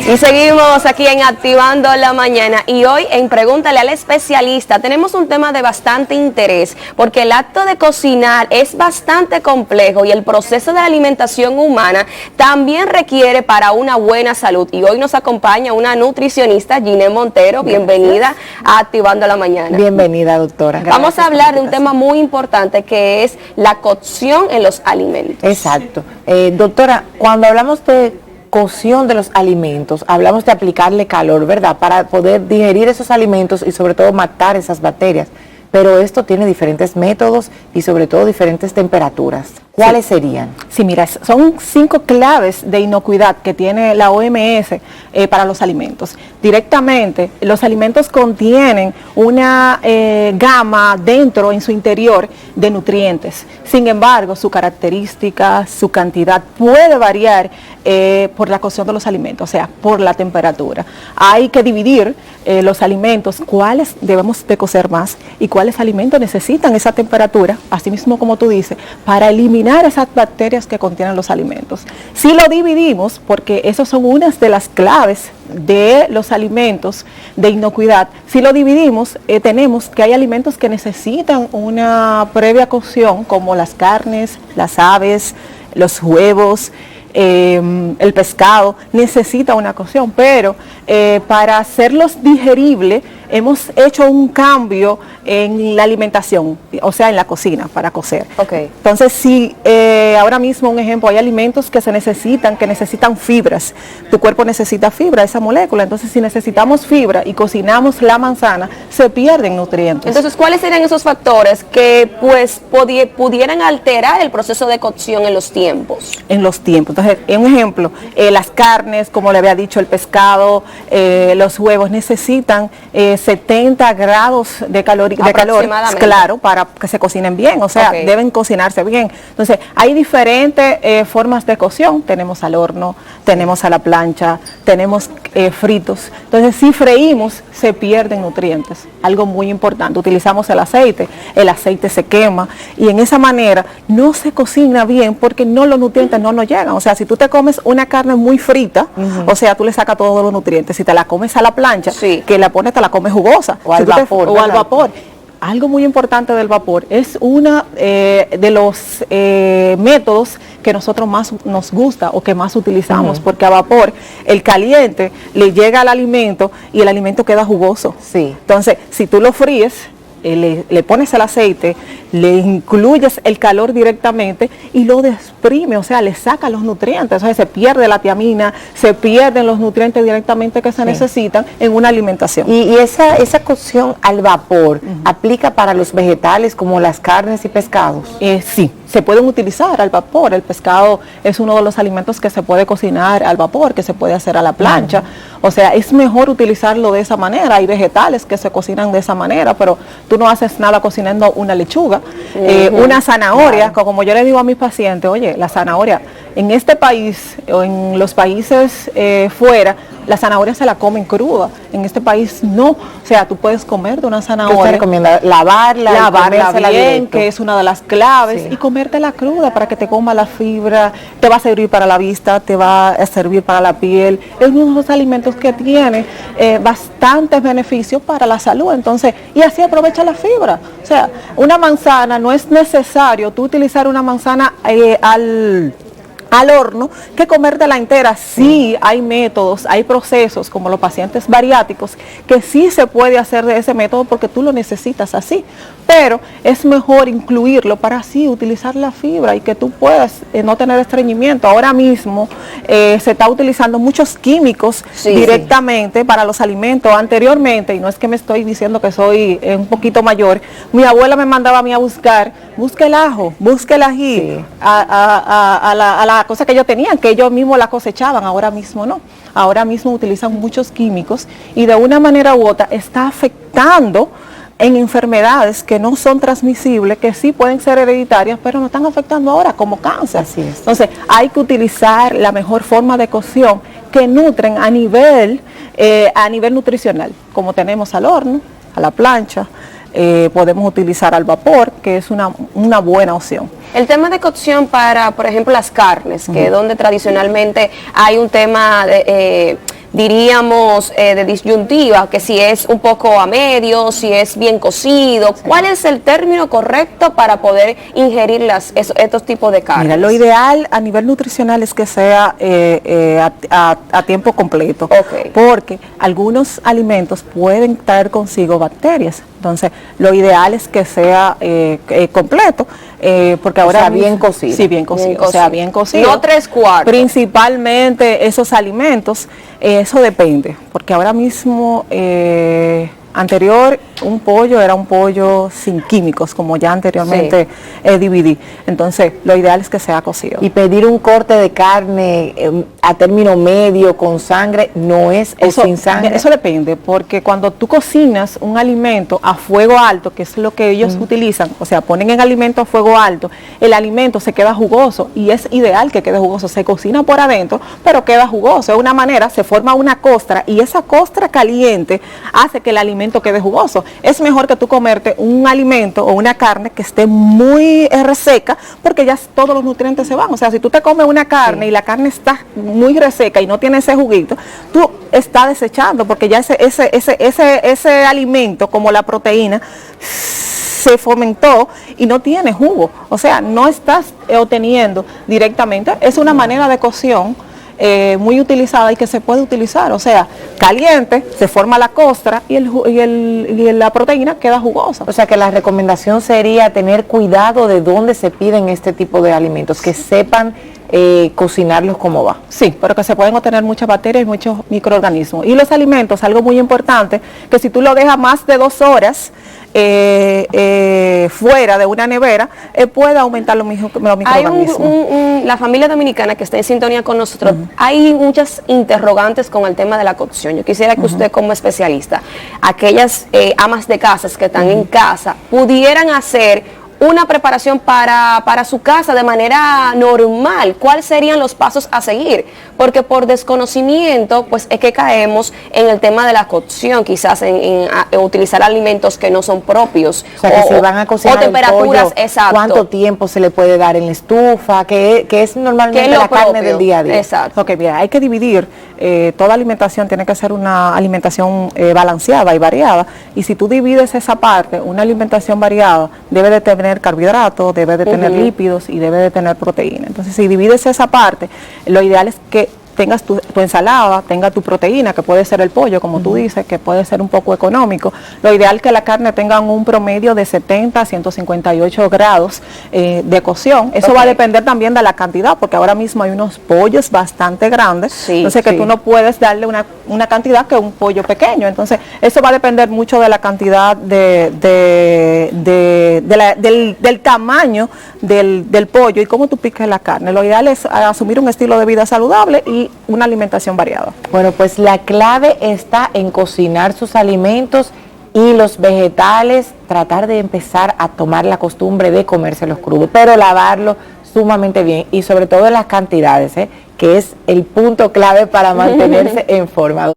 Y seguimos aquí en Activando la Mañana y hoy en Pregúntale al Especialista tenemos un tema de bastante interés porque el acto de cocinar es bastante complejo y el proceso de alimentación humana también requiere para una buena salud. Y hoy nos acompaña una nutricionista, Ginette Montero. Bienvenida a Activando la Mañana. Bienvenida, doctora. Gracias. Vamos a hablar de un tema muy importante que es la cocción en los alimentos. Exacto. Doctora, cuando hablamos de cocción de los alimentos, hablamos de aplicarle calor, ¿verdad? Para poder digerir esos alimentos y sobre todo matar esas bacterias. Pero esto tiene diferentes métodos y sobre todo diferentes temperaturas. ¿Cuáles serían? Sí, mira, son 5 claves de inocuidad que tiene la OMS para los alimentos. Directamente, los alimentos contienen una gama dentro, en su interior, de nutrientes. Sin embargo, su característica, su cantidad puede variar por la cocción de los alimentos, o sea, por la temperatura. Hay que dividir los alimentos, cuáles debemos de cocer más y cuáles alimentos necesitan esa temperatura, así mismo como tú dices, para eliminar esas bacterias que contienen los alimentos. Si lo dividimos, porque esas son unas de las claves de los alimentos de inocuidad, si lo dividimos, tenemos que hay alimentos que necesitan una previa cocción, como las carnes, las aves, los huevos, el pescado, necesita una cocción, pero para hacerlos digeribles hemos hecho un cambio en la alimentación, o sea, en la cocina para cocer. Okay. Entonces, si ahora mismo un ejemplo, hay alimentos que necesitan fibras, tu cuerpo necesita fibra, esa molécula, entonces si necesitamos fibra y cocinamos la manzana, se pierden nutrientes. Entonces, ¿cuáles serían esos factores que pues pudieran alterar el proceso de cocción en los tiempos? En los tiempos. Entonces, un ejemplo, las carnes, como le había dicho, el pescado, los huevos necesitan 70 grados de calor, claro, para que se cocinen bien, o sea, Okay. deben cocinarse bien. Entonces, hay diferentes formas de cocción, tenemos al horno, tenemos a la plancha, tenemos fritos. Entonces, si freímos, se pierden nutrientes. Algo muy importante, utilizamos el aceite se quema y en esa manera no se cocina bien porque los nutrientes no nos llegan. O sea, si tú te comes una carne muy frita, o sea, tú le sacas todos los nutrientes. Si te la comes a la plancha, sí, que la pones, te la comes jugosa. O al vapor. O al vapor. Algo muy importante del vapor, es uno de los métodos que nosotros más nos gusta o que más utilizamos, porque a vapor el caliente le llega al alimento y el alimento queda jugoso. Sí. Entonces, si tú lo fríes, le pones el aceite, le incluyes el calor directamente y lo desprime, o sea, le saca los nutrientes, o sea, se pierde la tiamina, se pierden los nutrientes directamente que se necesitan en una alimentación. Y esa cocción al vapor aplica para los vegetales como las carnes y pescados. Sí, se pueden utilizar al vapor. El pescado es uno de los alimentos que se puede cocinar al vapor, que se puede hacer a la plancha. O sea, es mejor utilizarlo de esa manera. Hay vegetales que se cocinan de esa manera, pero tú no haces nada cocinando una lechuga, una zanahoria, como yo le digo a mis pacientes, oye, la zanahoria, en este país o en los países fuera, la zanahoria se la comen cruda, en este país no, o sea, tú puedes comer de una zanahoria. ¿Usted recomienda lavarla bien, que es una de las claves, y comértela cruda para que te coma la fibra, te va a servir para la vista, te va a servir para la piel, es uno de los alimentos que tiene bastantes beneficios para la salud, entonces, y así aprovecha la fibra, o sea, una manzana, no es necesario tú utilizar una manzana al horno que comértela entera. Sí, hay métodos, hay procesos como los pacientes bariátricos que sí se puede hacer de ese método porque tú lo necesitas así, pero es mejor incluirlo para así utilizar la fibra y que tú puedas no tener estreñimiento. Ahora mismo se está utilizando muchos químicos directamente para los alimentos. Anteriormente, y no es que me estoy diciendo que soy un poquito mayor, mi abuela me mandaba a mí a busque el ajo, busque el ají, a la cosa que ellos tenían, que ellos mismos la cosechaban. Ahora mismo no, ahora mismo utilizan muchos químicos y de una manera u otra está afectando en enfermedades que no son transmisibles, que sí pueden ser hereditarias, pero nos están afectando ahora como cáncer. Así es. Entonces hay que utilizar la mejor forma de cocción que nutren a nivel nutricional, como tenemos al horno, a la plancha, podemos utilizar al vapor, que es una buena opción. El tema de cocción para, por ejemplo, las carnes, que es donde tradicionalmente hay un tema diríamos, de disyuntiva, que si es un poco a medio, si es bien cocido. ¿Cuál es el término correcto para poder ingerir estos tipos de carnes? Mira, lo ideal a nivel nutricional es que sea a tiempo completo, porque algunos alimentos pueden traer consigo bacterias. Entonces, lo ideal es que sea completo, porque ahora... O sea, bien cocido. Sí, bien cocido, o sea, bien cocido. No 3/4. Principalmente esos alimentos, eso depende, porque ahora mismo... anterior, un pollo era un pollo sin químicos, como ya anteriormente dividí. Entonces, lo ideal es que sea cocido. Y pedir un corte de carne a término medio con sangre no es eso, o sin sangre. Eso depende, porque cuando tú cocinas un alimento a fuego alto, que es lo que ellos utilizan, o sea, ponen el alimento a fuego alto, el alimento se queda jugoso y es ideal que quede jugoso. Se cocina por adentro, pero queda jugoso. De una manera se forma una costra y esa costra caliente hace que el alimento quede jugoso. Es mejor que tú comerte un alimento o una carne que esté muy reseca, porque ya todos los nutrientes se van. O sea, si tú te comes una carne y la carne está muy reseca y no tiene ese juguito, tú estás desechando, porque ya ese alimento, como la proteína, se fomentó y no tiene jugo. O sea, no estás obteniendo directamente. Es una manera de cocción muy utilizada y que se puede utilizar, o sea, caliente, se forma la costra y la proteína queda jugosa. O sea que la recomendación sería tener cuidado de dónde se piden este tipo de alimentos, que sepan cocinarlos como va. Sí, pero que se pueden obtener muchas bacterias y muchos microorganismos. Y los alimentos, algo muy importante, que si tú lo dejas más de 2 horas fuera de una nevera, puede aumentar los microorganismos. Hay la familia dominicana que está en sintonía con nosotros, hay muchas interrogantes con el tema de la cocción. Yo quisiera que usted, como especialista, aquellas amas de casas que están en casa, pudieran hacer una preparación para su casa de manera normal. ¿Cuáles serían los pasos a seguir? Porque por desconocimiento, pues es que caemos en el tema de la cocción, quizás en utilizar alimentos que no son propios. O sea, que si van a cocinar o temperaturas, el pollo, exacto. ¿cuánto tiempo se le puede dar en la estufa? Que es normalmente la carne del día a día. Exacto. Ok, mira, hay que dividir. Toda alimentación tiene que ser una alimentación balanceada y variada. Y si tú divides esa parte, una alimentación variada debe de tener carbohidratos, debe de tener lípidos y debe de tener proteína. Entonces, si divides esa parte, lo ideal es que tengas tu ensalada, tenga tu proteína, que puede ser el pollo, como tú dices, que puede ser un poco económico. Lo ideal es que la carne tenga un promedio de 70 a 158 grados de cocción. Eso va a depender también de la cantidad, porque ahora mismo hay unos pollos bastante grandes, entonces que tú no puedes darle una cantidad que un pollo pequeño. Entonces, eso va a depender mucho de la cantidad del tamaño del pollo y cómo tú piques la carne. Lo ideal es asumir un estilo de vida saludable y una alimentación variada. Bueno, pues la clave está en cocinar sus alimentos y los vegetales, tratar de empezar a tomar la costumbre de comérselos crudos, pero lavarlo sumamente bien y sobre todo las cantidades, que es el punto clave para mantenerse en forma.